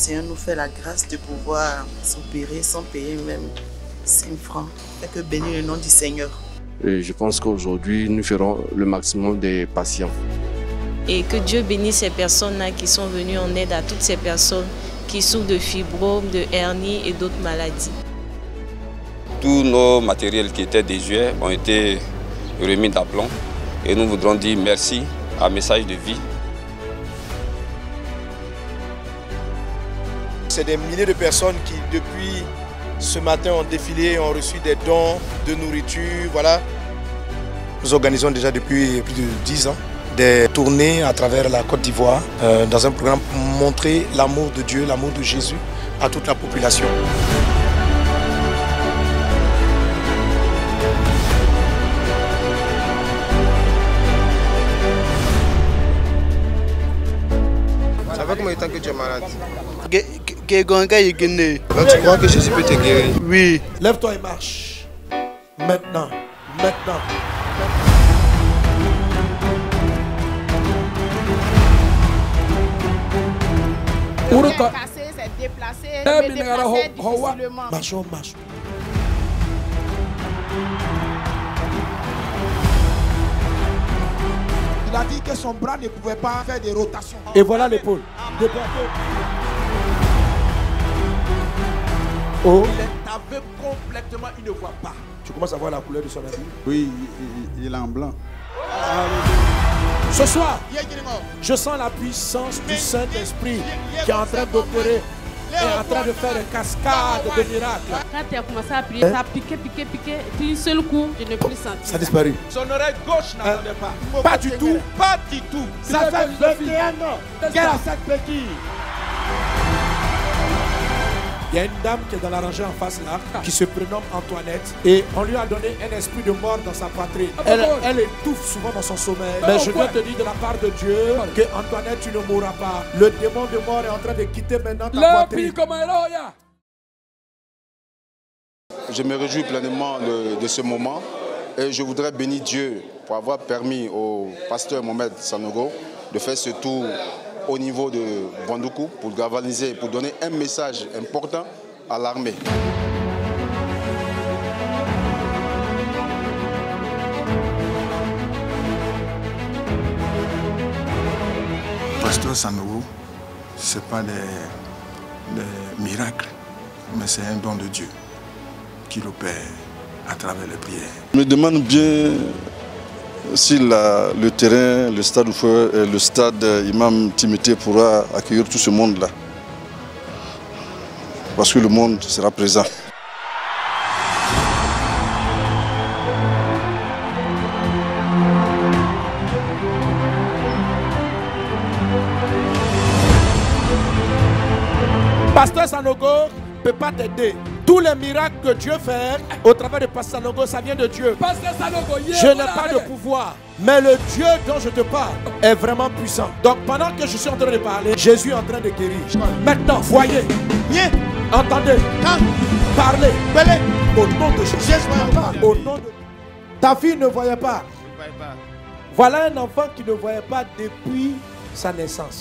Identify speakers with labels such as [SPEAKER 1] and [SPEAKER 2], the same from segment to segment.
[SPEAKER 1] Seigneur nous fait la grâce de pouvoir s'opérer sans payer même 5 francs. Fait que bénir le nom du Seigneur.
[SPEAKER 2] Et je pense qu'aujourd'hui, nous ferons le maximum des patients.
[SPEAKER 3] Et que Dieu bénisse ces personnes-là qui sont venues en aide à toutes ces personnes qui souffrent de fibrome, de hernie et d'autres maladies.
[SPEAKER 4] Tous nos matériels qui étaient désuets ont été remis d'aplomb et nous voudrons dire merci à Message de Vie.
[SPEAKER 5] C'est des milliers de personnes qui, depuis ce matin, ont défilé, ont reçu des dons de nourriture. Voilà. Nous organisons déjà depuis plus de 10 ans des tournées à travers la Côte d'Ivoire dans un programme pour montrer l'amour de Dieu, l'amour de Jésus à toute la population.
[SPEAKER 6] Ça fait combien de temps que tu es malade?
[SPEAKER 5] Donc tu crois que Jésus peut te guérir?
[SPEAKER 6] Oui.
[SPEAKER 5] Lève-toi et marche. Maintenant. Maintenant.
[SPEAKER 7] C'est cassé, c'est déplacé, mais déplacé difficilement.
[SPEAKER 5] Marchons, marche.
[SPEAKER 6] Il a dit que son bras ne pouvait pas faire des rotations.
[SPEAKER 5] Et voilà l'épaule. Oh.
[SPEAKER 6] Il est aveugle complètement, il ne voit pas.
[SPEAKER 5] Tu commences à voir la couleur de son habit?
[SPEAKER 6] Oui, il est en blanc.
[SPEAKER 5] Ce soir, je sens la puissance du Saint-Esprit qui est en train d'opérer et en train de faire une cascade de miracles.
[SPEAKER 8] Quand tu as commencé à prier, ça a piqué. Puis un seul coup, je n'ai plus senti.
[SPEAKER 5] Ça a disparu.
[SPEAKER 6] Son oreille gauche n'entendait pas.
[SPEAKER 5] Pas du tout.
[SPEAKER 6] Pas du tout.
[SPEAKER 5] Ça fait 21 ans qu'elle a cette béquille. Il y a une dame qui est dans la rangée en face là, qui se prénomme Antoinette, et on lui a donné un esprit de mort dans sa poitrine. Elle étouffe souvent dans son sommeil. Mais je viens te dire de la part de Dieu que Antoinette, tu ne mourras pas. Le démon de mort est en train de quitter maintenant ta poitrine.
[SPEAKER 9] Je me réjouis pleinement de ce moment et je voudrais bénir Dieu pour avoir permis au pasteur Mohamed Sanogo de faire ce tour au niveau de Bandoukou pour galvaniser, pour donner un message important à l'armée.
[SPEAKER 10] Pasteur Sanogo, ce n'est pas des miracles, mais c'est un don de Dieu qu'il opère à travers les prières.
[SPEAKER 9] Je me demande bien si le terrain, le stade le stade Imam Timothée pourra accueillir tout ce monde-là. Parce que le monde sera présent.
[SPEAKER 5] Pasteur Sanogo ne peut pas t'aider. Tous les miracles que Dieu fait au travers de Pasteur Sanogo, ça vient de Dieu. Je n'ai pas de pouvoir, mais le Dieu dont je te parle est vraiment puissant. Donc pendant que je suis en train de parler, Jésus est en train de guérir. Maintenant, voyez, entendez, parlez, au nom de Jésus. Au nom de... Ta fille ne voyait pas. Voilà un enfant qui ne voyait pas depuis sa naissance.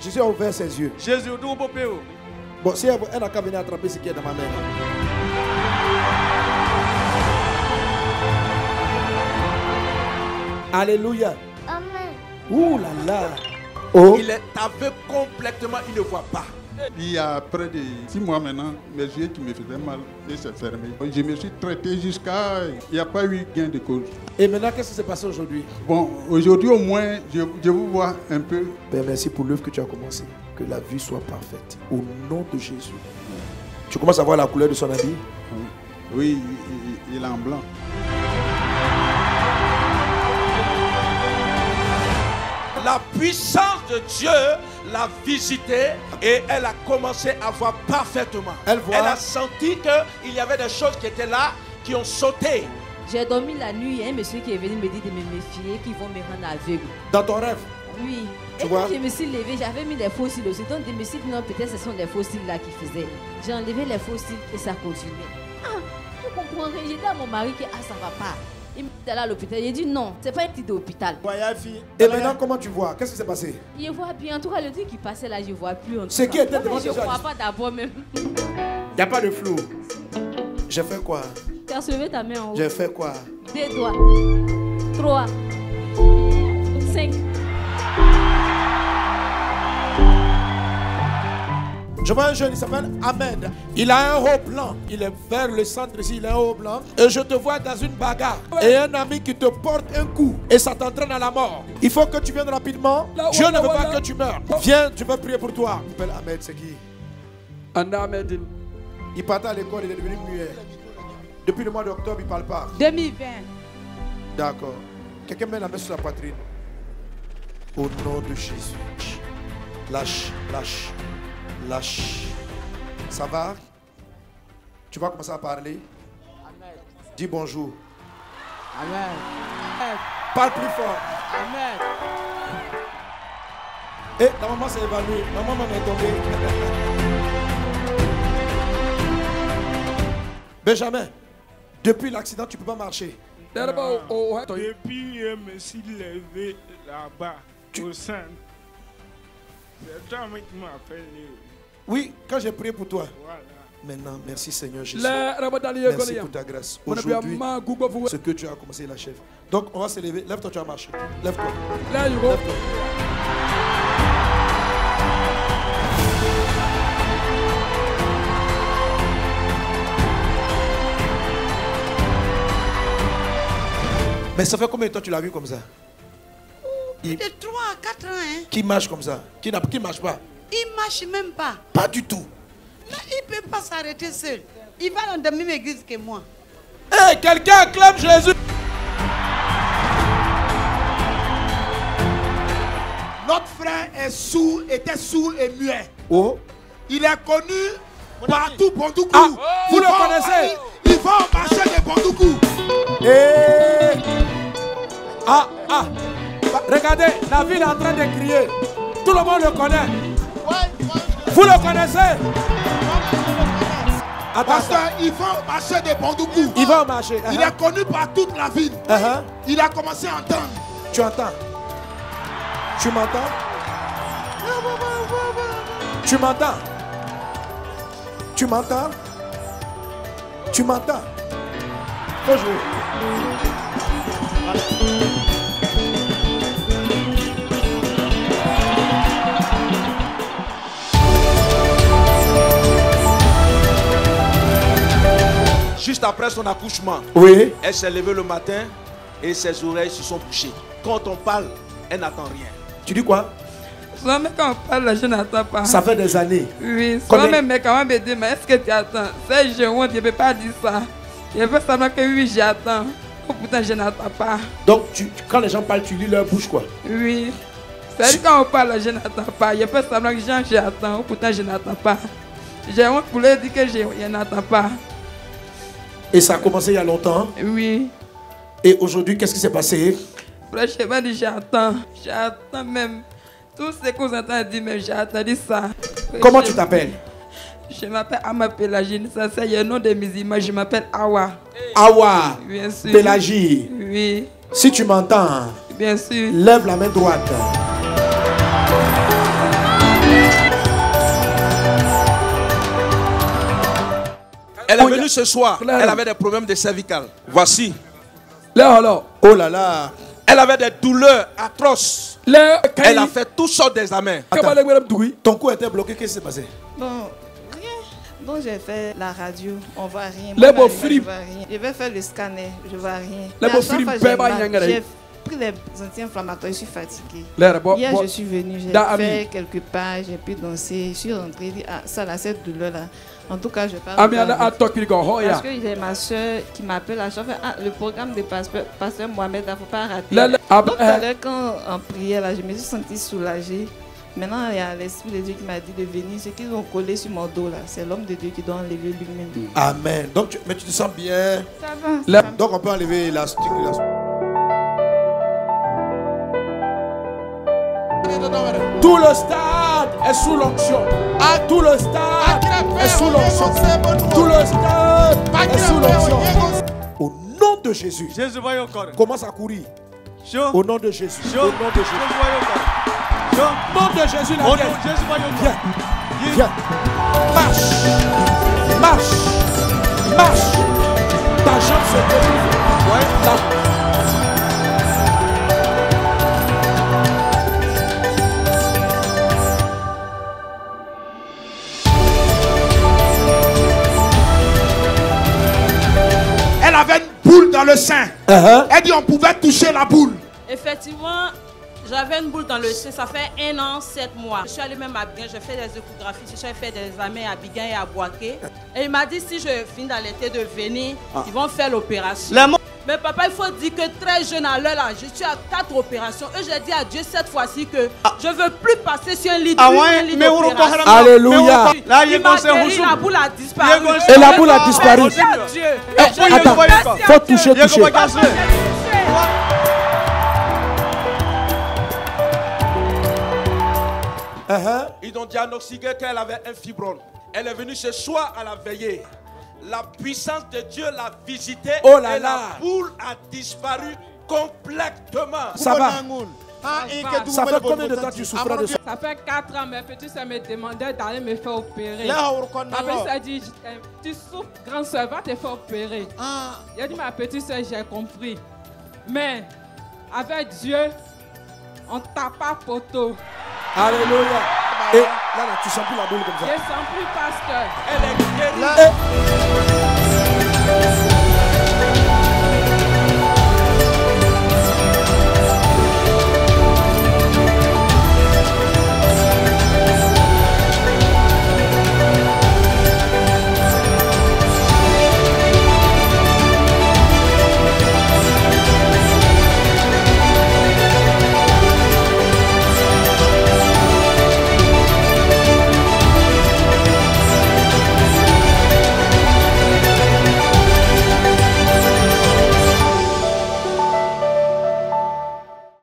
[SPEAKER 5] Jésus a ouvert ses yeux. Bon, si elle n'a qu'à venir attraper ce qui est dans ma main. Alléluia.
[SPEAKER 7] Amen.
[SPEAKER 5] Ouh là là. Oh.
[SPEAKER 6] Il est aveugle complètement, il ne voit pas.
[SPEAKER 11] Il y a près de 6 mois maintenant, mes yeux qui me faisaient mal et s'est fermé. Je me suis traité jusqu'à... Il n'y a pas eu gain de cause.
[SPEAKER 5] Et maintenant, qu'est-ce qui s'est passé aujourd'hui?
[SPEAKER 11] Bon, aujourd'hui au moins, je vous vois un peu.
[SPEAKER 5] Père, merci pour l'œuvre que tu as commencé. Que la vie soit parfaite. Au nom de Jésus. Tu commences à voir la couleur de son habit?
[SPEAKER 11] Oui, il est en blanc.
[SPEAKER 6] La puissance de Dieu l'a visité et elle a commencé à voir parfaitement. Elle a senti qu'il y avait des choses qui étaient là, qui ont sauté.
[SPEAKER 8] J'ai dormi la nuit, il y a un monsieur qui est venu me dire de me méfier, qu'ils vont me rendre aveugle.
[SPEAKER 5] Dans ton rêve?
[SPEAKER 8] Oui.
[SPEAKER 5] Tu
[SPEAKER 8] et
[SPEAKER 5] vois?
[SPEAKER 8] quand je me suis levée, j'avais mis des faux cils aussi. Donc je me suis dit non, peut-être ce sont des faux cils là qui faisaient. J'ai enlevé les faux cils et ça continuait. Ah, je comprends rien. J'ai dit à mon mari que ça va pas. Il m'a dit à l'hôpital. Il dit non, c'est pas un titre d'hôpital.
[SPEAKER 5] Et maintenant, comment tu vois? Qu'est-ce qui s'est passé?
[SPEAKER 8] Je vois bien. En tout cas, le truc qui passait là, je vois plus.
[SPEAKER 5] C'est qui était devant
[SPEAKER 8] je ne crois pas d'abord même.
[SPEAKER 5] Il n'y a pas de flou. J'ai fait quoi?
[SPEAKER 8] Tu as soulevé ta main en haut.
[SPEAKER 5] J'ai fait quoi?
[SPEAKER 8] 2 doigts. 3. 5.
[SPEAKER 5] Je vois un jeune, il s'appelle Ahmed. Il a un haut blanc. Il est vers le centre ici, il a un haut blanc. Et je te vois dans une bagarre. Et un ami qui te porte un coup. Et ça t'entraîne à la mort. Il faut que tu viennes rapidement. Dieu ne veut pas que tu meurs. Viens, je veux prier pour toi. Il s'appelle Ahmed, c'est qui? Ahmed. Il partait à l'école, il est devenu muet. Depuis le mois d'octobre, il ne parle pas.
[SPEAKER 7] 2020.
[SPEAKER 5] D'accord. Quelqu'un met la main sur la poitrine. Au nom de Jésus. Lâche, lâche. Lâche. Ça va? Tu vas commencer à parler?
[SPEAKER 7] Amen.
[SPEAKER 5] Dis bonjour.
[SPEAKER 7] Amen.
[SPEAKER 5] Parle plus fort.
[SPEAKER 7] Amen.
[SPEAKER 5] Et la maman s'est évanouie. La maman est tombée. Benjamin, depuis l'accident, tu ne peux pas marcher.
[SPEAKER 12] Depuis je me suis levé là-bas, au sein. C'est toi qui m'as appelé.
[SPEAKER 5] Oui, quand j'ai prié pour toi.
[SPEAKER 12] Voilà.
[SPEAKER 5] Maintenant, merci Seigneur Jésus. Merci pour ta grâce. Aujourd'hui, ce que tu as commencé, il achève. Donc, on va se lever. Lève-toi, tu vas marcher. Lève-toi. Lève-toi. Mais ça fait combien de temps tu l'as vu comme ça?
[SPEAKER 1] De 3 à 4 ans. Hein.
[SPEAKER 5] Qui marche comme ça? Qui ne marche pas?
[SPEAKER 1] Il ne marche même pas.
[SPEAKER 5] Pas du tout.
[SPEAKER 1] Non, il ne peut pas s'arrêter seul. Il va dans la même église que moi.
[SPEAKER 5] Hey, quelqu'un acclame Jésus.
[SPEAKER 6] Notre frère est sourd, était sourd et muet.
[SPEAKER 5] Oh.
[SPEAKER 6] Il est connu partout, Bondoukou.
[SPEAKER 5] Ah, vous le connaissez?
[SPEAKER 6] Il va au marché de Bondoukou.
[SPEAKER 5] Et... Ah. Regardez, la ville est en train de crier. Tout le monde le connaît. Vous le connaissez?
[SPEAKER 6] Pasteur, il va au marché de Bondoukou.
[SPEAKER 5] Il va au marché.
[SPEAKER 6] Il est connu par toute la ville. Il a commencé à entendre.
[SPEAKER 5] Tu entends? Tu m'entends? Tu m'entends? Tu m'entends? Tu m'entends? Faut jouer.
[SPEAKER 6] Juste après son accouchement,
[SPEAKER 5] oui.
[SPEAKER 6] Elle s'est levée le matin et ses oreilles se sont bouchées. Quand on parle, elle n'attend rien.
[SPEAKER 5] Tu dis quoi?
[SPEAKER 13] Même quand on parle, je n'attends pas.
[SPEAKER 5] Ça fait des années.
[SPEAKER 13] Oui, souvent même quand on me dit, mais est-ce que tu attends? C'est je honte, je ne peux pas dire ça. Je veux savoir que oui, j'attends. Pourtant, je n'attends pas.
[SPEAKER 5] Donc, quand les gens parlent, tu lis leur bouche, quoi?
[SPEAKER 13] Oui. C'est quand on parle, je n'attends pas. Je peux savoir que j'attends. Pourtant, je n'attends pas. J'ai honte pour leur dire que je n'attends pas.
[SPEAKER 5] Et ça a commencé il y a longtemps?
[SPEAKER 13] Oui.
[SPEAKER 5] Et aujourd'hui, qu'est-ce qui s'est passé?
[SPEAKER 13] Franchement, j'attends. J'attends même. Tout ce que vous entendez dire, mais j'ai attendu ça.
[SPEAKER 5] Comment tu t'appelles?
[SPEAKER 13] Je m'appelle Ama Pélagie. Ça, c'est le nom de mes images. Je m'appelle Awa.
[SPEAKER 5] Awa.
[SPEAKER 13] Bien sûr.
[SPEAKER 5] Pélagie.
[SPEAKER 13] Oui.
[SPEAKER 5] Si tu m'entends,
[SPEAKER 13] bien sûr.
[SPEAKER 5] Lève la main droite.
[SPEAKER 6] Elle est venue ce soir. Elle avait des problèmes de cervical. Voici.
[SPEAKER 5] Oh là là.
[SPEAKER 6] Elle avait des douleurs atroces. Elle a fait toutes sortes d'examens.
[SPEAKER 5] Ton cou était bloqué, qu'est-ce qui s'est passé?
[SPEAKER 3] Bon, rien. Donc j'ai fait la radio, on voit rien.
[SPEAKER 5] Les beaux
[SPEAKER 3] je vois rien. Je vais faire le scanner, je vois rien. J'ai pris les anti-inflammatoires, je suis fatiguée. Hier je suis venue, j'ai fait quelque part, j'ai pu danser, je suis rentrée, ça là, cette douleur là. En tout cas, je parle. Parce que j'ai ma soeur qui m'appelle à chaque fois. Le programme de pasteur Mohamed, il ne faut pas rater. Donc, quand on priait, là, je me suis sentie soulagée. Maintenant, il y a l'Esprit de Dieu qui m'a dit de venir. Ce qu'ils ont collé sur mon dos, là, c'est l'homme de Dieu qui doit enlever lui-même.
[SPEAKER 5] Amen. Donc, mais tu te sens bien?
[SPEAKER 3] Ça va.
[SPEAKER 5] Donc, on peut enlever l'élastique. Tout le stade est sous l'onction. Tout le stade est sous l'onction. Tout le stade est sous l'onction. Au nom de Jésus. Commence à courir. Au nom de Jésus. Au nom de Jésus. Au nom de Jésus, la viens. Viens. Marche. Marche. Marche. Ta jambe se délivre.
[SPEAKER 6] Elle avait une boule dans le sein. Elle dit on pouvait toucher la boule.
[SPEAKER 14] Effectivement, j'avais une boule dans le sein. Ça fait 1 an, 7 mois. Je suis allée même à Biguin, j'ai fait des échographies, j'ai fait des examens à Biguin et à Boaké. Et il m'a dit si je finis dans l'été de venir, ils vont faire l'opération. Mais papa, il faut dire que très jeune à l'heure là, je suis à 4 opérations. Et j'ai dit à Dieu cette fois-ci que je ne veux plus passer sur un lit d'opération.
[SPEAKER 5] Alléluia.
[SPEAKER 14] Il m'a guéri, la boule a disparu.
[SPEAKER 5] Et la boule a disparu. Attends, faut toucher.
[SPEAKER 6] Ils ont diagnostiqué qu'elle avait un fibrome. Elle est venue ce soir à la veillée. La puissance de Dieu l'a visitée et la boule a disparu complètement.
[SPEAKER 5] Ça va. Ça fait combien de temps tu souffrais de ça?
[SPEAKER 13] Ça fait 4 ans, mes petits soeurs me demandaient d'aller me faire opérer. Ma petite soeur dit, tu souffres, grande soeur, va te faire opérer. J'ai dit, ma petite soeur, j'ai compris. Mais avec Dieu, on ne tape pas poteau.
[SPEAKER 5] Alléluia. Et là, tu sens plus la boule comme ça.
[SPEAKER 13] Je ne sens plus, pasteur.
[SPEAKER 6] Elle est guérie.